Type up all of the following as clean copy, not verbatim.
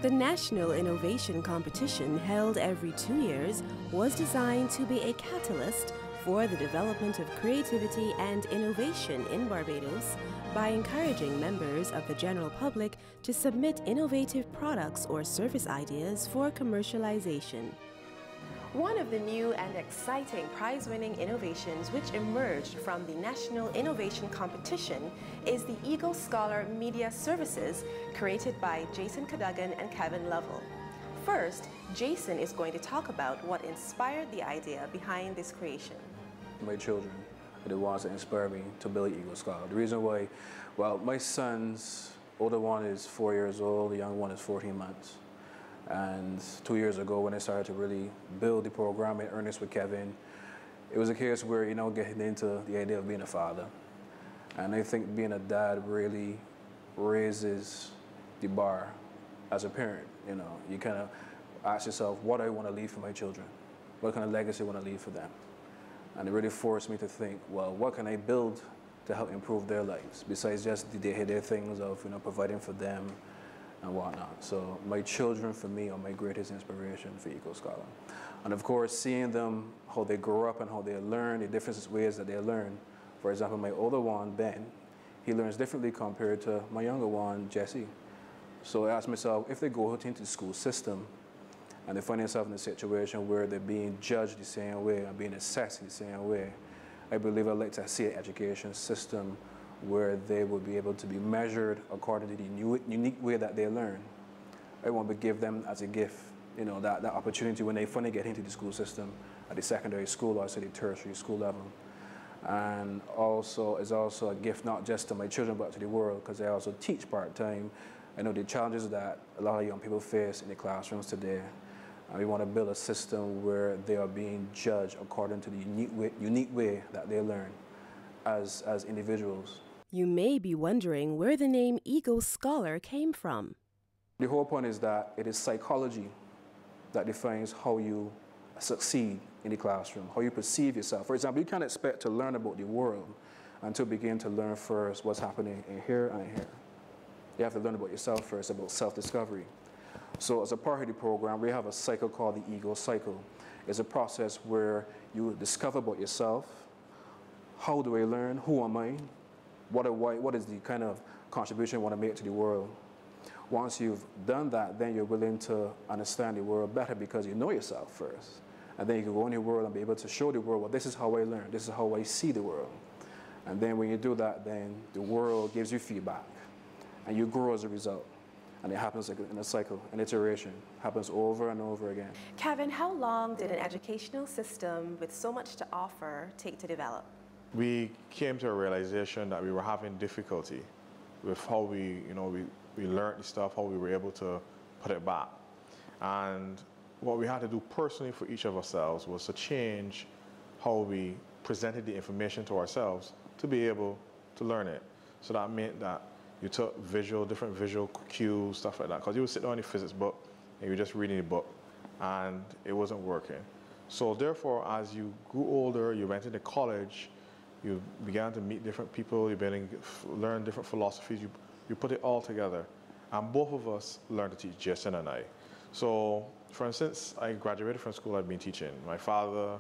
The National Innovation Competition, held every 2 years, was designed to be a catalyst for the development of creativity and innovation in Barbados by encouraging members of the general public to submit innovative products or service ideas for commercialization. One of the new and exciting prize-winning innovations which emerged from the National Innovation Competition is the Eagle Scholar Media Services, created by Jason Cadogan and Kevin Lovell. First, Jason is going to talk about what inspired the idea behind this creation. My children are the ones that inspire me to build Eagle Scholar. The reason why, well, my son's older one is 4 years old, the young one is 14 months. And 2 years ago, when I started to really build the program in earnest with Kevin, it was a case where, getting into the idea of being a father. And I think being a dad really raises the bar as a parent. You kind of ask yourself, what do I want to leave for my children? What kind of legacy I want to leave for them? And it really forced me to think, well, what can I build to help improve their lives, besides just the day-to-day things of providing for them and whatnot. So my children, for me, are my greatest inspiration for Eagle Scholar. And of course, seeing them, how they grow up and how they learn, the different ways that they learn. For example, my older one, Ben, he learns differently compared to my younger one, Jesse. So I asked myself, if they go out into the school system and they find themselves in a situation where they're being judged the same way and being assessed the same way, I believe I'd like to see an education system where they will be able to be measured according to the unique way that they learn. I want to give them as a gift, that opportunity when they finally get into the school system at the secondary school or the tertiary school level. And also, it's also a gift not just to my children but to the world, because I also teach part-time. I know the challenges that a lot of young people face in the classrooms today. And we want to build a system where they are being judged according to the unique way that they learn as individuals. You may be wondering where the name Eagle Scholar came from. The whole point is that it is psychology that defines how you succeed in the classroom, how you perceive yourself. For example, you can't expect to learn about the world until you begin to learn first what's happening in here and here. You have to learn about yourself first, about self-discovery. So as a part of the program, we have a cycle called the Eagle Cycle. It's a process where you discover about yourself. How do I learn? Who am I? What is the kind of contribution I want to make to the world? Once you've done that, then you're willing to understand the world better because you know yourself first. And then you can go in the world and be able to show the world, well, this is how I learn, this is how I see the world. And then when you do that, then the world gives you feedback. And you grow as a result. And it happens in a cycle, an iteration, happens over and over again. Kevin, how long did an educational system with so much to offer take to develop? We came to a realization that we were having difficulty with how we learned the stuff, how we were able to put it back. And what we had to do personally for each of ourselves was to change how we presented the information to ourselves to be able to learn it. So that meant that you took different visual cues, stuff like that, because you would sit down in the physics book and you were just reading the book and it wasn't working. So therefore, as you grew older, you went into college, you began to meet different people, you began to learn different philosophies, you put it all together. And both of us learned to teach, Jason and I. So, for instance, I graduated from school I've been teaching. My father,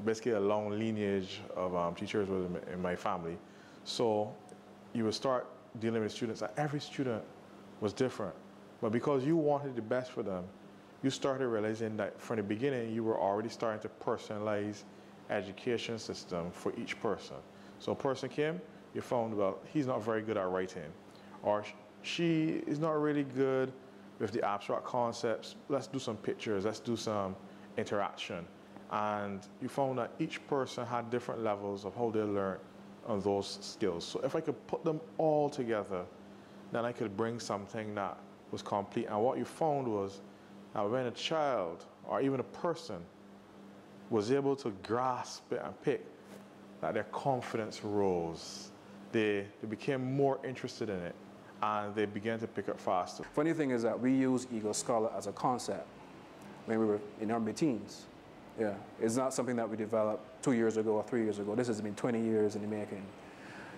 basically a long lineage of teachers in my family. So you would start dealing with students, and every student was different. But because you wanted the best for them, you started realizing that from the beginning, you were already starting to personalize education system for each person. So a person came, you found, well, he's not very good at writing, or she is not really good with the abstract concepts. Let's do some pictures, let's do some interaction. And you found that each person had different levels of how they learn on those skills. So if I could put them all together, then I could bring something that was complete. And what you found was that when a child or even a person was able to grasp it and pick, that their confidence rose. They became more interested in it and they began to pick up faster. Funny thing is that we use Eagle Scholar as a concept when we were in our mid-teens. Yeah, it's not something that we developed 2 years ago or 3 years ago. This has been 20 years in the making.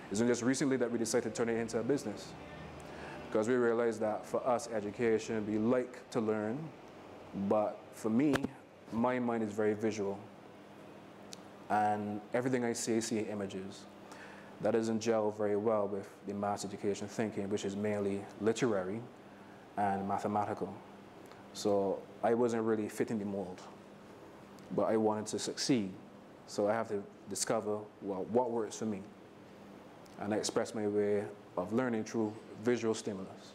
It's just recently that we decided to turn it into a business. because we realized that for us, education, we like to learn, but for me, my mind is very visual. And everything I see in images. That doesn't gel very well with the mass education thinking, which is mainly literary and mathematical. So I wasn't really fitting the mold, but I wanted to succeed. So I have to discover, well, what works for me. And I express my way of learning through visual stimulus.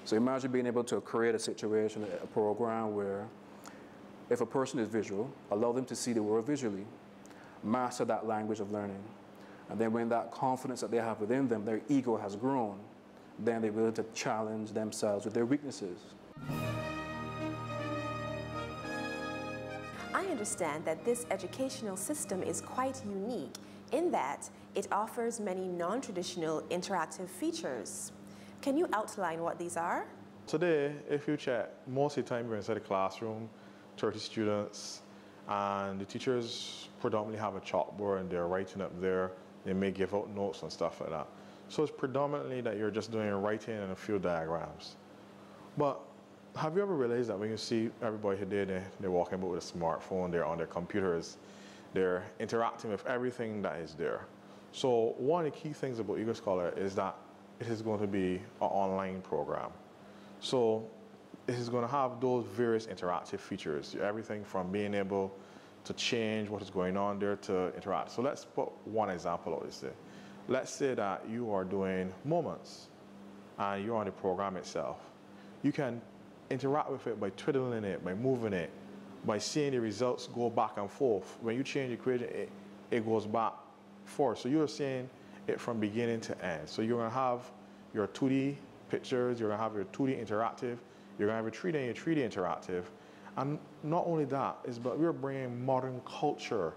So imagine being able to create a situation, a program where if a person is visual, allow them to see the world visually, master that language of learning. And then when that confidence that they have within them, their ego has grown, then they're able to challenge themselves with their weaknesses. I understand that this educational system is quite unique in that it offers many non-traditional interactive features. Can you outline what these are? Today, if you check, most of the time we're inside the classroom, 30 students, and the teachers predominantly have a chalkboard and they're writing up there. They may give out notes and stuff like that. So it's predominantly that you're just doing writing and a few diagrams. But have you ever realized that when you see everybody today, they're walking about with a smartphone, they're on their computers, they're interacting with everything that is there. So one of the key things about Eagle Scholar is that it is going to be an online program. So it is going to have those various interactive features, everything from being able to change what is going on there to interact. So let's put one example out this day. Let's say that you are doing moments and you're on the program itself. You can interact with it by twiddling it, by moving it, by seeing the results go back and forth. When you change the equation, it goes back forth. So you're seeing it from beginning to end. So you're gonna have your 2D pictures, you're gonna have your 2D interactive, you're gonna have your 3D and your 3D interactive. And not only that, but we're bringing modern culture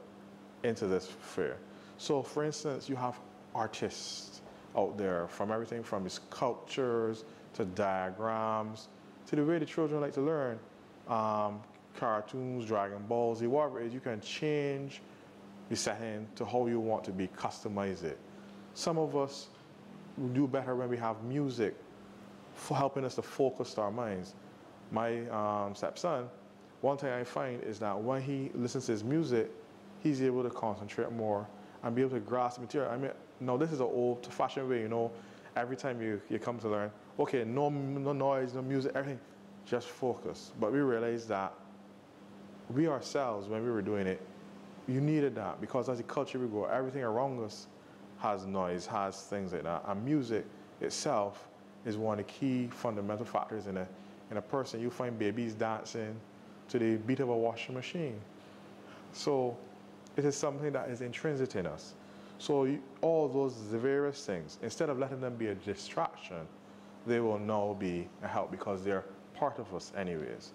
into this fair. So for instance, you have artists out there from everything from sculptures to diagrams to the way the children like to learn. Cartoons, Dragon Balls, whatever it is, you can change the setting to how you want to be, customize it. Some of us do better when we have music for helping us to focus our minds. My stepson, one thing I find is that when he listens to his music, he's able to concentrate more and be able to grasp the material. I mean, no, this is an old-fashioned way, you know. Every time you come to learn, okay, no noise, no music, everything, just focus. But we realized that we ourselves, when we were doing it, you needed that because as the culture we go, everything around us has noise, has things like that. And music itself is one of the key fundamental factors in a person. You find babies dancing to the beat of a washing machine. So it is something that is intrinsic in us. So all those various things, instead of letting them be a distraction, they will now be a help because they're part of us anyways.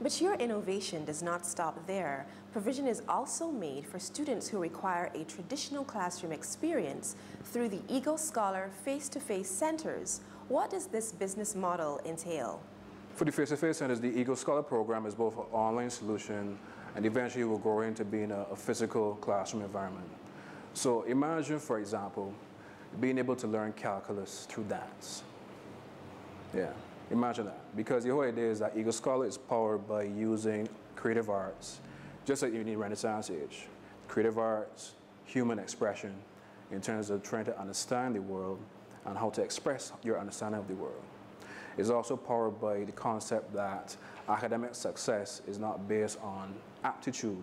But your innovation does not stop there. Provision is also made for students who require a traditional classroom experience through the Eagle Scholar face-to-face centers. What does this business model entail? For the face-to-face centers, the Eagle Scholar program is both an online solution and eventually will grow into being a physical classroom environment. So imagine, for example, being able to learn calculus through dance. Yeah, imagine that. Because the whole idea is that Eagle Scholar is powered by using creative arts, just like in the Renaissance age. Creative arts, human expression, in terms of trying to understand the world and how to express your understanding of the world. It's also powered by the concept that academic success is not based on aptitude,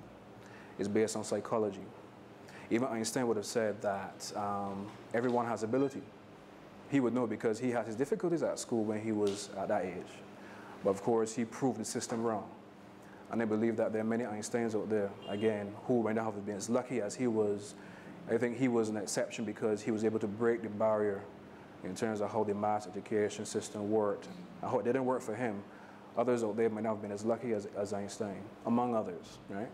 it's based on psychology. Even Einstein would have said that everyone has ability. He would know because he had his difficulties at school when he was at that age. But of course, he proved the system wrong. And I believe that there are many Einsteins out there, again, who might not have been as lucky as he was. I think he was an exception because he was able to break the barrier in terms of how the mass education system worked, and how it didn't work for him. Others out there might not have been as lucky as Einstein, among others, right?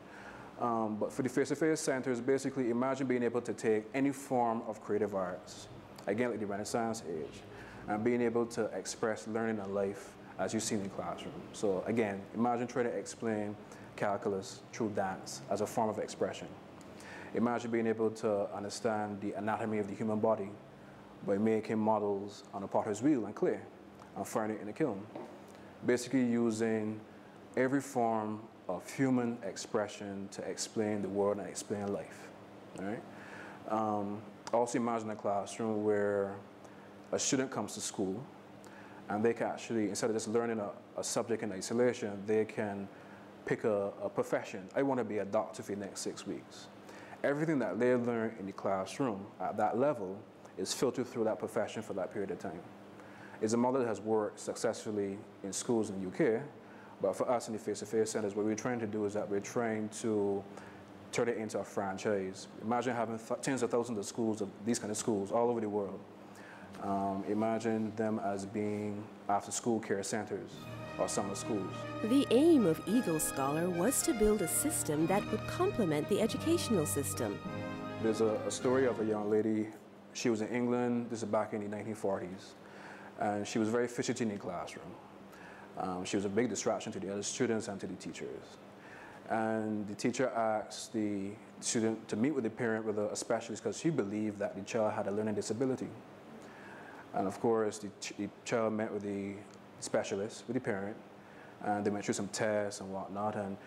But for the face-to-face centers, basically imagine being able to take any form of creative arts, again like the Renaissance age, and being able to express learning and life as you see in the classroom. So again, imagine trying to explain calculus through dance as a form of expression. Imagine being able to understand the anatomy of the human body by making models on a potter's wheel and clay, and firing it in the kiln. Basically using every form of human expression to explain the world and explain life. All right? Also imagine a classroom where a student comes to school and they can actually, instead of just learning a subject in isolation, they can pick a profession. I want to be a doctor for the next 6 weeks. Everything that they learn in the classroom at that level is filtered through that profession for that period of time. It's a model that has worked successfully in schools in the UK, but for us in the face-to-face centers, what we're trying to do is that we're trying to turn it into a franchise. Imagine having tens of thousands of schools, of these kind of schools all over the world. Imagine them as being after-school care centers or summer schools. The aim of Eagle Scholar was to build a system that would complement the educational system. There's a story of a young lady. She was in England, this is back in the 1940s, and she was very fidgety in the classroom. She was a big distraction to the other students and to the teachers. And the teacher asked the student to meet with the parent, with a specialist, because she believed that the child had a learning disability. And of course, the child met with the specialist, with the parent, and they went through some tests and whatnot. And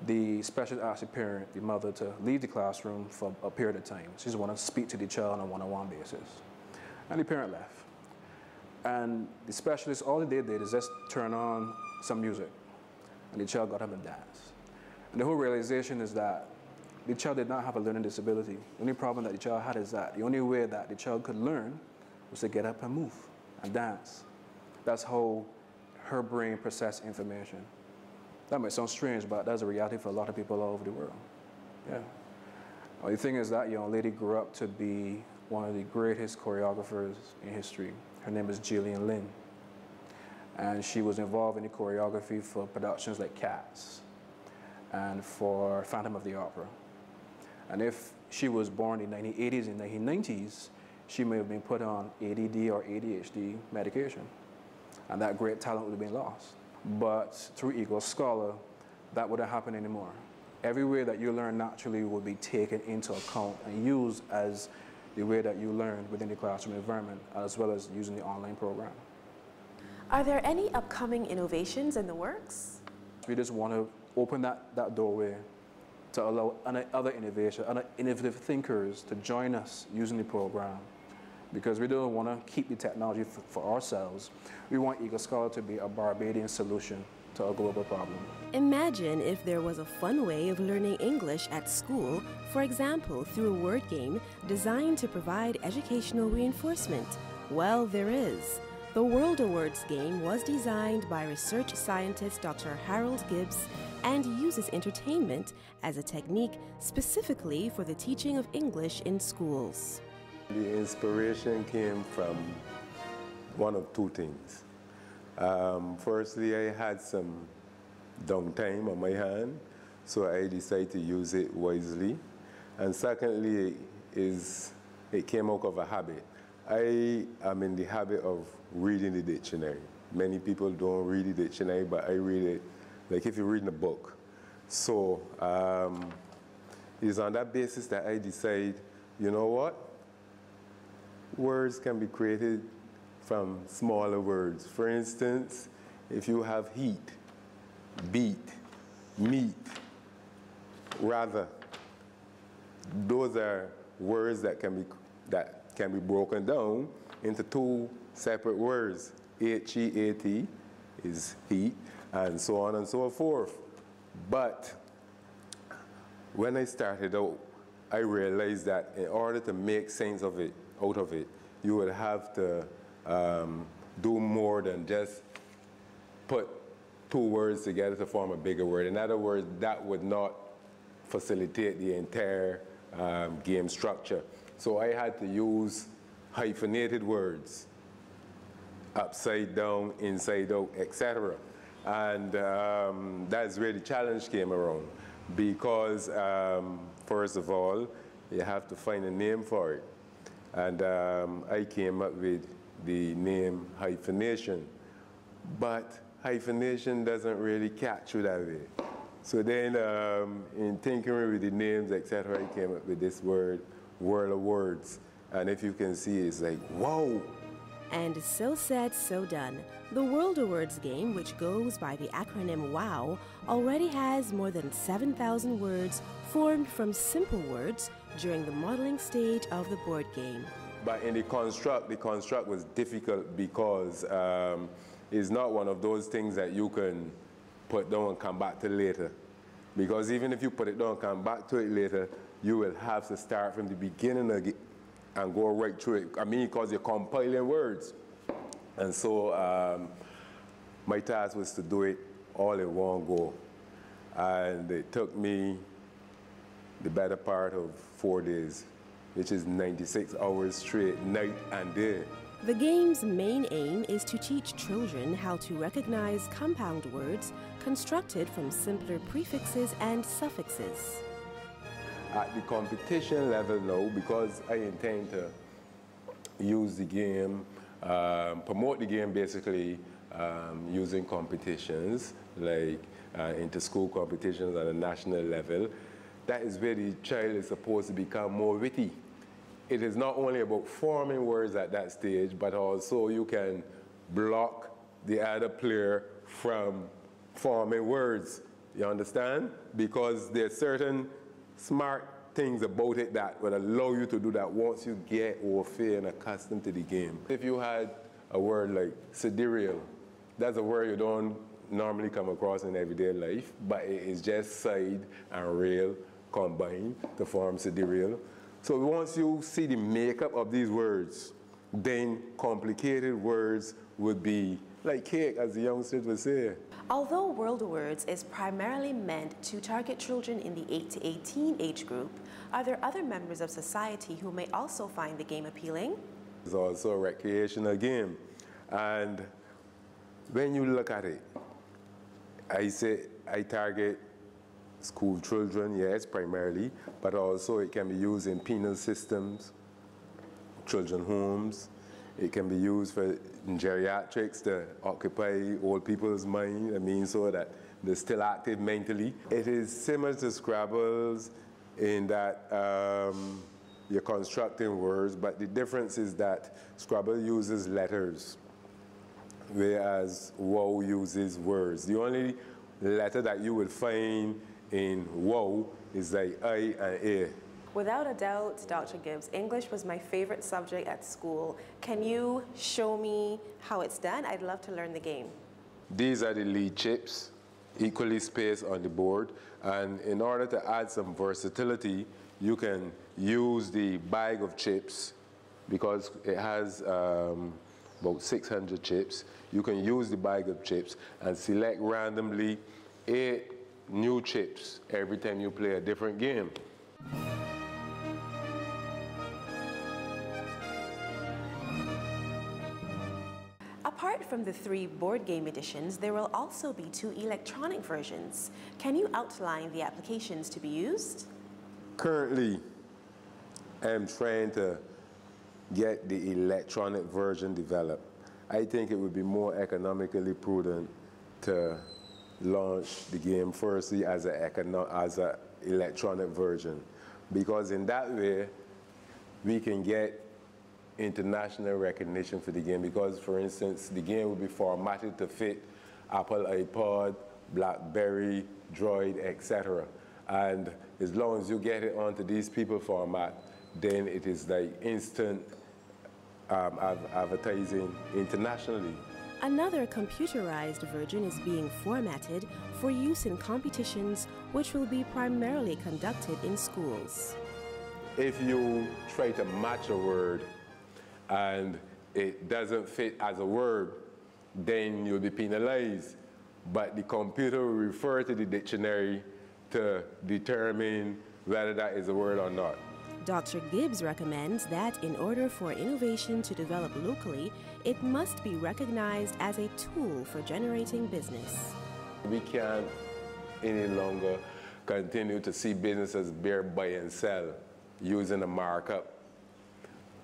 the specialist asked the parent, the mother, to leave the classroom for a period of time. She just wanted to speak to the child on a one-on-one basis. And the parent left. And the specialist, all they did is just turn on some music, and the child got up and danced. And the whole realization is that the child did not have a learning disability. The only problem that the child had is that the only way that the child could learn was to get up and move and dance. That's how her brain processed information. That might sound strange, but that's a reality for a lot of people all over the world. Yeah. Well, the thing is that young lady grew up to be one of the greatest choreographers in history. Her name is Gillian Lynn. And she was involved in the choreography for productions like Cats and for Phantom of the Opera. And if she was born in the 1980s and 1990s, she may have been put on ADD or ADHD medication. And that great talent would have been lost. But through Eagle Scholar, that wouldn't happen anymore. Every way that you learn naturally will be taken into account and used as the way that you learn within the classroom environment, as well as using the online program. Are there any upcoming innovations in the works? We just want to open that doorway to allow other innovative thinkers to join us using the program, because we don't want to keep the technology for ourselves. We want Eagle Scholar to be a Barbadian solution to a global problem. Imagine if there was a fun way of learning English at school, for example, through a word game designed to provide educational reinforcement. Well, there is. The World of Words game was designed by research scientist Dr. Harold Gibbs and uses entertainment as a technique specifically for the teaching of English in schools. The inspiration came from one of two things. Firstly, I had some downtime on my hand, so I decided to use it wisely. And secondly, it came out of a habit. I am in the habit of reading the dictionary. Many people don't read the dictionary, but I read it like if you're reading a book. So it's on that basis that I decide, you know what? Words can be created from smaller words. For instance, if you have heat, beat, meat, rather, those are words that can be broken down into two separate words. H-E-A-T is heat, and so on and so forth. But when I started out, I realized that in order to make sense of it, out of it, you would have to do more than just put two words together to form a bigger word. In other words, that would not facilitate the entire game structure. So I had to use hyphenated words, upside down, inside out, etc. And that's where the challenge came around, because first of all, you have to find a name for it. And I came up with the name hyphenation. But hyphenation doesn't really catch you that way. So then in tinkering with the names, etc., I came up with this word, World of Words. And if you can see, it's like, whoa, And so said, so done. The World of Words game, which goes by the acronym WOW, already has more than 7,000 words formed from simple words during the modeling stage of the board game. But in the construct was difficult because it's not one of those things that you can put down and come back to later. Because even if you put it down and come back to it later, you will have to start from the beginning again and go right through it. I mean, because you're compiling words. And so my task was to do it all in one go. And it took me the better part of 4 days, which is 96 hours straight, night and day. The game's main aim is to teach children how to recognize compound words constructed from simpler prefixes and suffixes. At the competition level now, because I intend to use the game, promote the game basically using competitions, like inter-school competitions at a national level, that is where the child is supposed to become more witty. It is not only about forming words at that stage, but also you can block the other player from forming words. You understand? Because there's certain smart things about it that would allow you to do that once you get over and accustomed to the game. If you had a word like sidereal, that's a word you don't normally come across in everyday life, but it is just side and rail combined to form sidereal. So once you see the makeup of these words, then complicated words would be like cake, as the youngsters would say. Although World of Words is primarily meant to target children in the 8 to 18 age group, are there other members of society who may also find the game appealing? It's also a recreational game. And when you look at it, I target school children, yes, primarily, but also it can be used in penal systems, children's homes. It can be used for geriatrics to occupy old people's mind, I mean, so that they're still active mentally. It is similar to Scrabbles in that you're constructing words, but the difference is that Scrabble uses letters, whereas WOW uses words. The only letter that you would find in WOW is like I and A. Without a doubt, Dr. Gibbs, English was my favorite subject at school. Can you show me how it's done? I'd love to learn the game. These are the lead chips, equally spaced on the board. And in order to add some versatility, you can use the bag of chips because it has about 600 chips. You can use the bag of chips and select randomly 8 new chips every time you play a different game. Apart from the 3 board game editions, there will also be 2 electronic versions. Can you outline the applications to be used? Currently, I'm trying to get the electronic version developed. I think it would be more economically prudent to launch the game firstly as an electronic version, because in that way we can get international recognition for the game, because for instance the game will be formatted to fit Apple iPod, BlackBerry, Droid, etc. And as long as you get it onto these people format, then it is like instant advertising internationally. Another computerized version is being formatted for use in competitions, which will be primarily conducted in schools. If you try to match a word and it doesn't fit as a word, then you'll be penalized. But the computer will refer to the dictionary to determine whether that is a word or not. Dr. Gibbs recommends that in order for innovation to develop locally, it must be recognized as a tool for generating business. We can't any longer continue to see businesses bare buy and sell using a markup.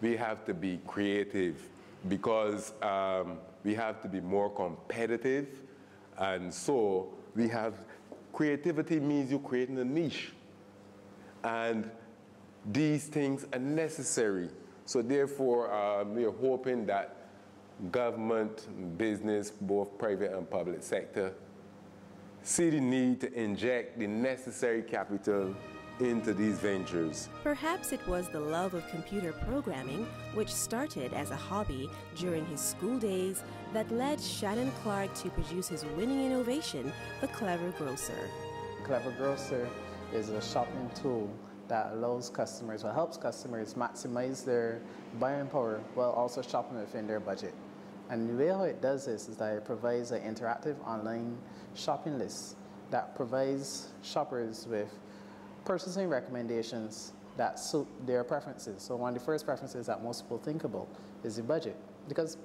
We have to be creative because we have to be more competitive, and so we have creativity means you're creating a niche, and these things are necessary. So therefore, we are hoping that government, business, both private and public sector, see the need to inject the necessary capital into these ventures. Perhaps it was the love of computer programming, which started as a hobby during his school days, that led Shannon Clark to produce his winning innovation, the Clever Grocer. Clever Grocer is a shopping tool that allows customers, or helps customers maximize their buying power while also shopping within their budget. And the way how it does this is that it provides an interactive online shopping list that provides shoppers with purchasing recommendations that suit their preferences. So one of the first preferences that most people think about is the budget. Because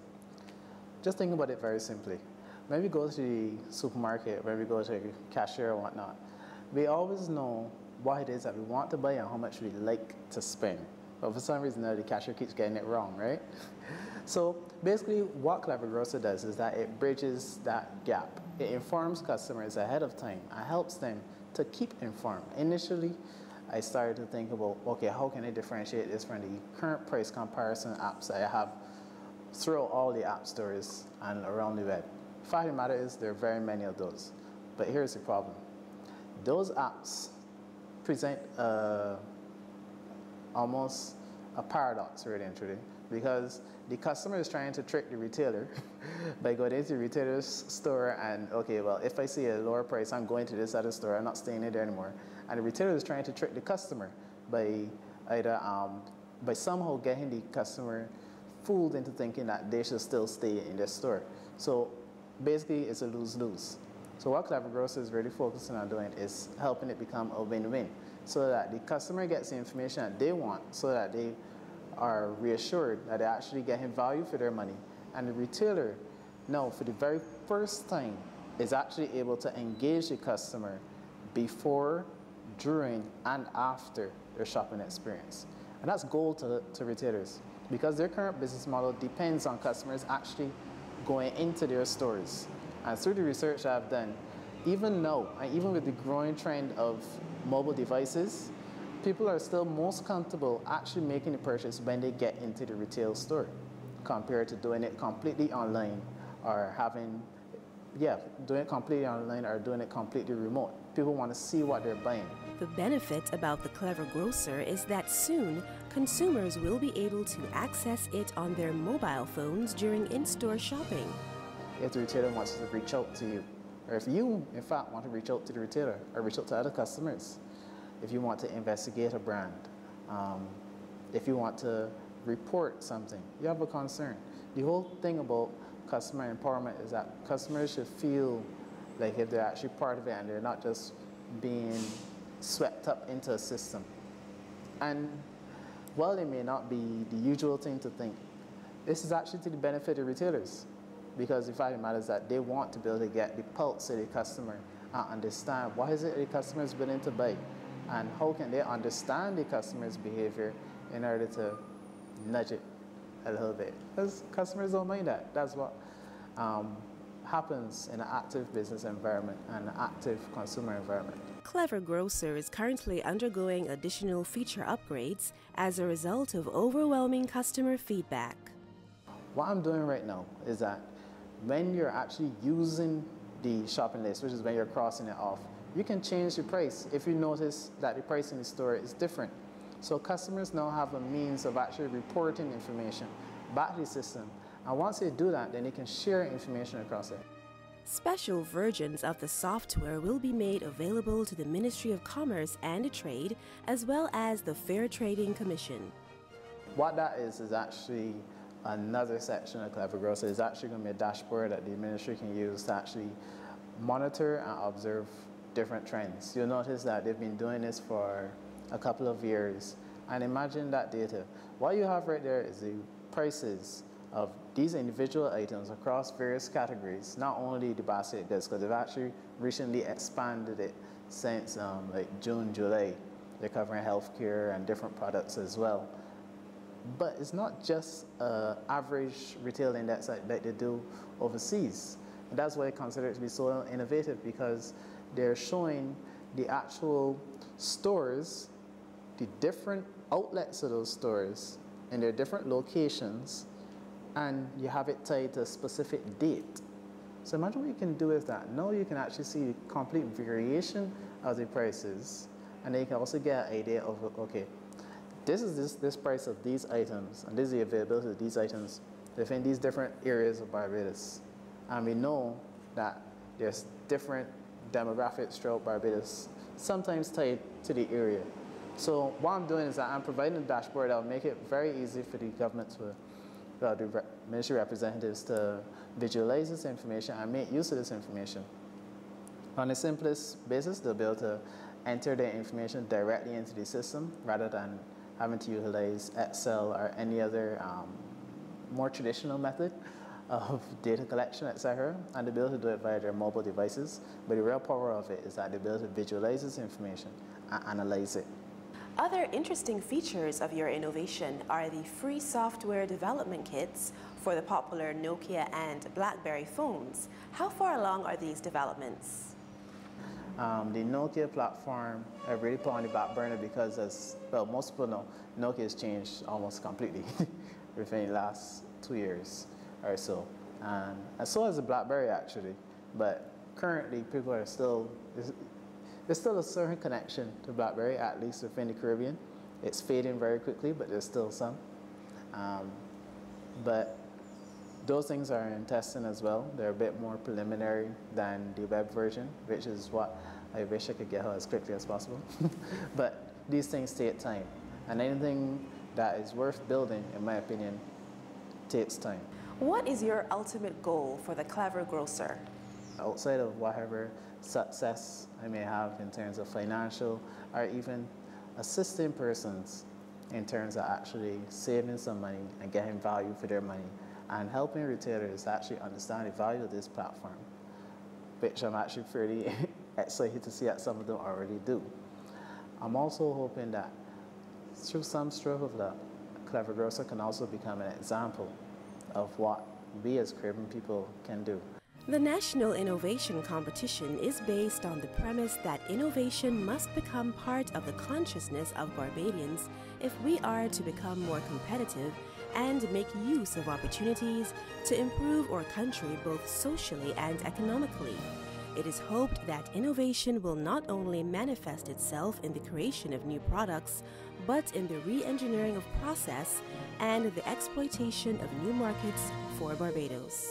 just think about it very simply. When we go to the supermarket, when we go to the cashier or whatnot, we always know what it is that we want to buy and how much we like to spend. But for some reason, the cashier keeps getting it wrong, right? So basically, what Clever Grocer does is that it bridges that gap. It informs customers ahead of time and helps them to keep informed. Initially, I started to think about, okay, how can I differentiate this from the current price comparison apps that I have throughout all the app stores and around the web. The fact of the matter is, there are very many of those. But here's the problem. Those apps present almost a paradox, really and truly, because the customer is trying to trick the retailer by going into the retailer's store and, okay, well, if I see a lower price, I'm going to this other store, I'm not staying in there anymore. And the retailer is trying to trick the customer by either by somehow getting the customer fooled into thinking that they should still stay in their store. So basically, it's a lose-lose. So what Clever Grocer is really focusing on doing is helping it become a win-win, so that the customer gets the information that they want, so that they are reassured that they're actually getting value for their money. And the retailer, now for the very first time, is actually able to engage the customer before, during, and after their shopping experience. And that's gold to retailers, because their current business model depends on customers actually going into their stores. And through the research I've done, even now, and even with the growing trend of mobile devices, people are still most comfortable actually making the purchase when they get into the retail store, compared to doing it completely online or doing it completely online or doing it completely remote. People want to see what they're buying. The benefit about the Clever Grocer is that soon consumers will be able to access it on their mobile phones during in-store shopping. If the retailer wants to reach out to you, or if you, in fact, want to reach out to the retailer or reach out to other customers, if you want to investigate a brand, if you want to report something, you have a concern. The whole thing about customer empowerment is that customers should feel like if they're actually part of it and they're not just being swept up into a system. And while it may not be the usual thing to think, this is actually to the benefit of retailers. Because the fact of the matter is that they want to be able to get the pulse of the customer and understand what is it the customer is willing to buy, and how can they understand the customer's behavior in order to nudge it a little bit. Because customers don't mind that. That's what happens in an active business environment and an active consumer environment. Clever Grocer is currently undergoing additional feature upgrades as a result of overwhelming customer feedback. What I'm doing right now is that when you're actually using the shopping list, which is when you're crossing it off, you can change the price if you notice that the price in the store is different. So customers now have a means of actually reporting information back to the system. And once they do that, then they can share information across it. Special versions of the software will be made available to the Ministry of Commerce and Trade, as well as the Fair Trading Commission. What that is actually another section of Clever Grocer. Is actually going to be a dashboard that the ministry can use to actually monitor and observe different trends. You'll notice that they've been doing this for a couple of years. And imagine that data. What you have right there is the prices of these individual items across various categories, not only the basket goods, because they've actually recently expanded it since like June, July. They're covering healthcare and different products as well. But it's not just an average retail index that they do overseas. And that's why I consider it to be so innovative, because they're showing the actual stores, the different outlets of those stores, in their different locations, and you have it tied to a specific date. So imagine what you can do with that. Now you can actually see the complete variation of the prices, and then you can also get an idea of, okay, this is this price of these items, and this is the availability of these items within these different areas of Barbados. And we know that there's different demographics throughout Barbados, sometimes tied to the area. So what I'm doing is that I'm providing a dashboard that will make it very easy for the government to, the ministry representatives to visualize this information and make use of this information. On the simplest basis, they'll be able to enter their information directly into the system rather than having to utilize Excel or any other more traditional method of data collection, etc., and they'll be able to do it via their mobile devices. But the real power of it is that they'll be able to visualize this information and analyze it. Other interesting features of your innovation are the free software development kits for the popular Nokia and BlackBerry phones. How far along are these developments? The Nokia platform I really put on the back burner because, as well, most people know, Nokia has changed almost completely within the last 2 years or so. And so has the BlackBerry actually, but currently people are still, there's still a certain connection to BlackBerry, at least within the Caribbean. It's fading very quickly, but there's still some. But those things are in testing as well. They're a bit more preliminary than the web version, which is what I wish I could get out as quickly as possible. But these things take time. And anything that is worth building, in my opinion, takes time. What is your ultimate goal for the Clever Grocer? Outside of whatever success I may have in terms of financial or even assisting persons in terms of actually saving some money and getting value for their money and helping retailers actually understand the value of this platform, which I'm actually pretty excited to see that some of them already do. I'm also hoping that through some stroke of luck, Clever Grocer can also become an example of what we as Caribbean people can do. The National Innovation Competition is based on the premise that innovation must become part of the consciousness of Barbadians if we are to become more competitive and make use of opportunities to improve our country both socially and economically. It is hoped that innovation will not only manifest itself in the creation of new products, but in the re-engineering of process and the exploitation of new markets for Barbados.